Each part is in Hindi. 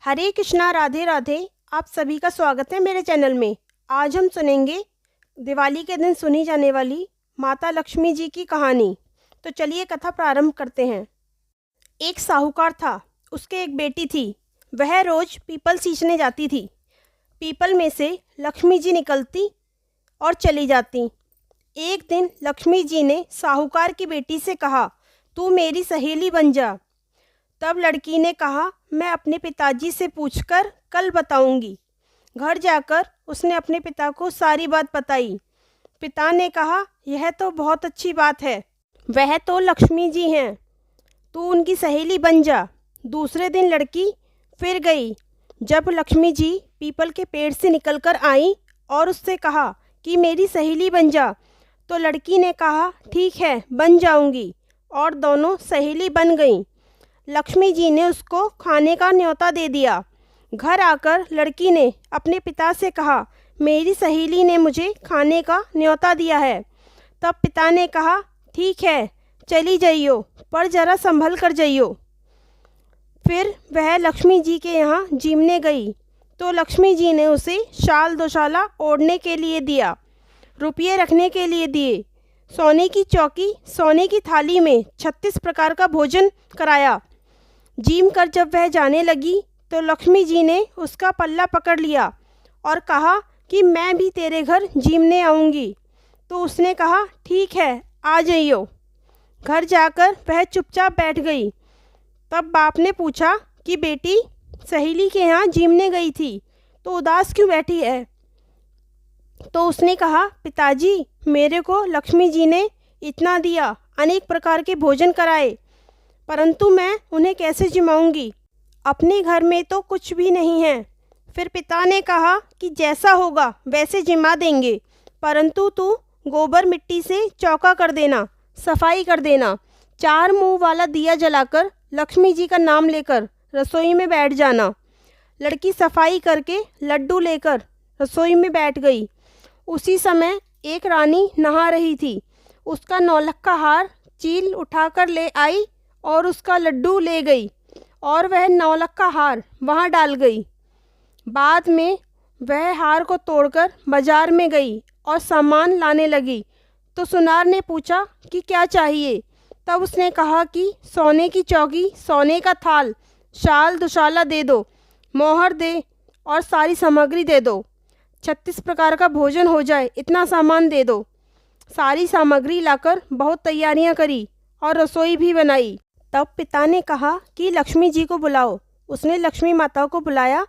हरे कृष्णा, राधे राधे। आप सभी का स्वागत है मेरे चैनल में। आज हम सुनेंगे दिवाली के दिन सुनी जाने वाली माता लक्ष्मी जी की कहानी। तो चलिए कथा प्रारंभ करते हैं। एक साहूकार था, उसके एक बेटी थी। वह रोज पीपल सींचने जाती थी। पीपल में से लक्ष्मी जी निकलती और चली जाती। एक दिन लक्ष्मी जी ने साहूकार की बेटी से कहा, तू मेरी सहेली बन जा। तब लड़की ने कहा, मैं अपने पिताजी से पूछकर कल बताऊंगी। घर जाकर उसने अपने पिता को सारी बात बताई। पिता ने कहा, यह तो बहुत अच्छी बात है, वह तो लक्ष्मी जी हैं, तू उनकी सहेली बन जा। दूसरे दिन लड़की फिर गई। जब लक्ष्मी जी पीपल के पेड़ से निकलकर आई और उससे कहा कि मेरी सहेली बन जा, तो लड़की ने कहा, ठीक है, बन जाऊंगी। और दोनों सहेली बन गईं। लक्ष्मी जी ने उसको खाने का न्योता दे दिया। घर आकर लड़की ने अपने पिता से कहा, मेरी सहेली ने मुझे खाने का न्योता दिया है। तब पिता ने कहा, ठीक है, चली जाइयो, पर ज़रा संभल कर जाइयो। फिर वह लक्ष्मी जी के यहाँ जीमने गई तो लक्ष्मी जी ने उसे शाल दोशाला ओढ़ने के लिए दिया, रुपये रखने के लिए दिए, सोने की चौकी, सोने की थाली में 36 प्रकार का भोजन कराया। जीम कर जब वह जाने लगी तो लक्ष्मी जी ने उसका पल्ला पकड़ लिया और कहा कि मैं भी तेरे घर जीमने आऊँगी। तो उसने कहा, ठीक है, आ जाइयो। घर जाकर वह चुपचाप बैठ गई। तब बाप ने पूछा कि बेटी, सहेली के यहाँ जीमने गई थी तो उदास क्यों बैठी है? तो उसने कहा, पिताजी, मेरे को लक्ष्मी जी ने इतना दिया, अनेक प्रकार के भोजन कराए, परंतु मैं उन्हें कैसे जिमाऊंगी? अपने घर में तो कुछ भी नहीं है। फिर पिता ने कहा कि जैसा होगा वैसे जिमा देंगे, परंतु तू गोबर मिट्टी से चौका कर देना, सफाई कर देना। 4 मुंह वाला दिया जलाकर लक्ष्मी जी का नाम लेकर रसोई में बैठ जाना। लड़की सफाई करके लड्डू लेकर रसोई में बैठ गई। उसी समय एक रानी नहा रही थी। उसका नौलक्खा हार चील उठाकर ले आई और उसका लड्डू ले गई और वह नौलक्खा हार वहाँ डाल गई। बाद में वह हार को तोड़कर बाजार में गई और सामान लाने लगी। तो सुनार ने पूछा कि क्या चाहिए? तब उसने कहा कि सोने की चौकी, सोने का थाल, शाल दुशाला दे दो, मोहर दे और सारी सामग्री दे दो। 36 प्रकार का भोजन हो जाए, इतना सामान दे दो। सारी सामग्री लाकर बहुत तैयारियां करी और रसोई भी बनाई। तब पिता ने कहा कि लक्ष्मी जी को बुलाओ। उसने लक्ष्मी माता को बुलाया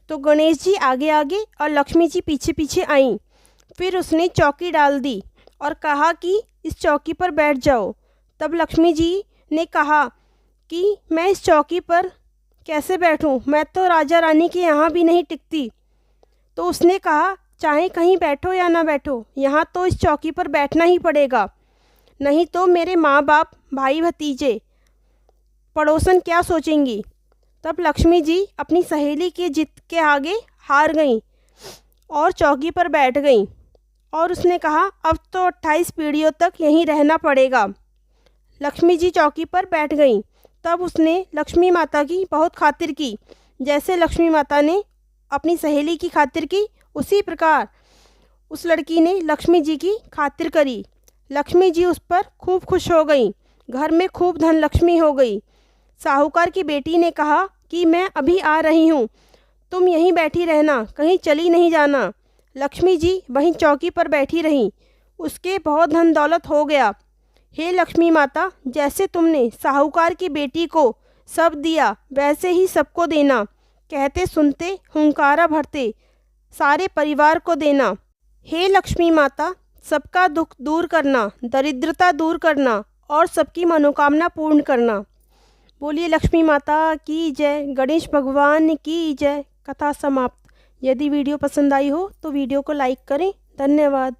तो गणेश जी आगे आगे और लक्ष्मी जी पीछे पीछे आईं। फिर उसने चौकी डाल दी और कहा कि इस चौकी पर बैठ जाओ। तब लक्ष्मी जी ने कहा कि मैं इस चौकी पर कैसे बैठूं? मैं तो राजा रानी के यहाँ भी नहीं टिकती। तो उसने कहा, चाहे कहीं बैठो या ना बैठो, यहाँ तो इस चौकी पर बैठना ही पड़ेगा, नहीं तो मेरे माँ बाप, भाई भतीजे, पड़ोसन क्या सोचेंगी? तब लक्ष्मी जी अपनी सहेली के जिद के आगे हार गईं और चौकी पर बैठ गईं और उसने कहा, अब तो 28 पीढ़ियों तक यहीं रहना पड़ेगा। लक्ष्मी जी चौकी पर बैठ गईं। तब उसने लक्ष्मी माता की बहुत खातिर की। जैसे लक्ष्मी माता ने अपनी सहेली की खातिर की, उसी प्रकार उस लड़की ने लक्ष्मी जी की खातिर करी। लक्ष्मी जी उस पर खूब खुश हो गई। घर में खूब धन लक्ष्मी हो गई। साहूकार की बेटी ने कहा कि मैं अभी आ रही हूँ, तुम यहीं बैठी रहना, कहीं चली नहीं जाना। लक्ष्मी जी वहीं चौकी पर बैठी रहीं। उसके बहुत धन दौलत हो गया। हे लक्ष्मी माता, जैसे तुमने साहूकार की बेटी को सब दिया, वैसे ही सबको देना। कहते सुनते हुंकारा भरते सारे परिवार को देना। हे लक्ष्मी माता, सबका दुख दूर करना, दरिद्रता दूर करना और सबकी मनोकामना पूर्ण करना। बोलिए लक्ष्मी माता की जय, गणेश भगवान की जय। कथा समाप्त। यदि वीडियो पसंद आई हो तो वीडियो को लाइक करें। धन्यवाद।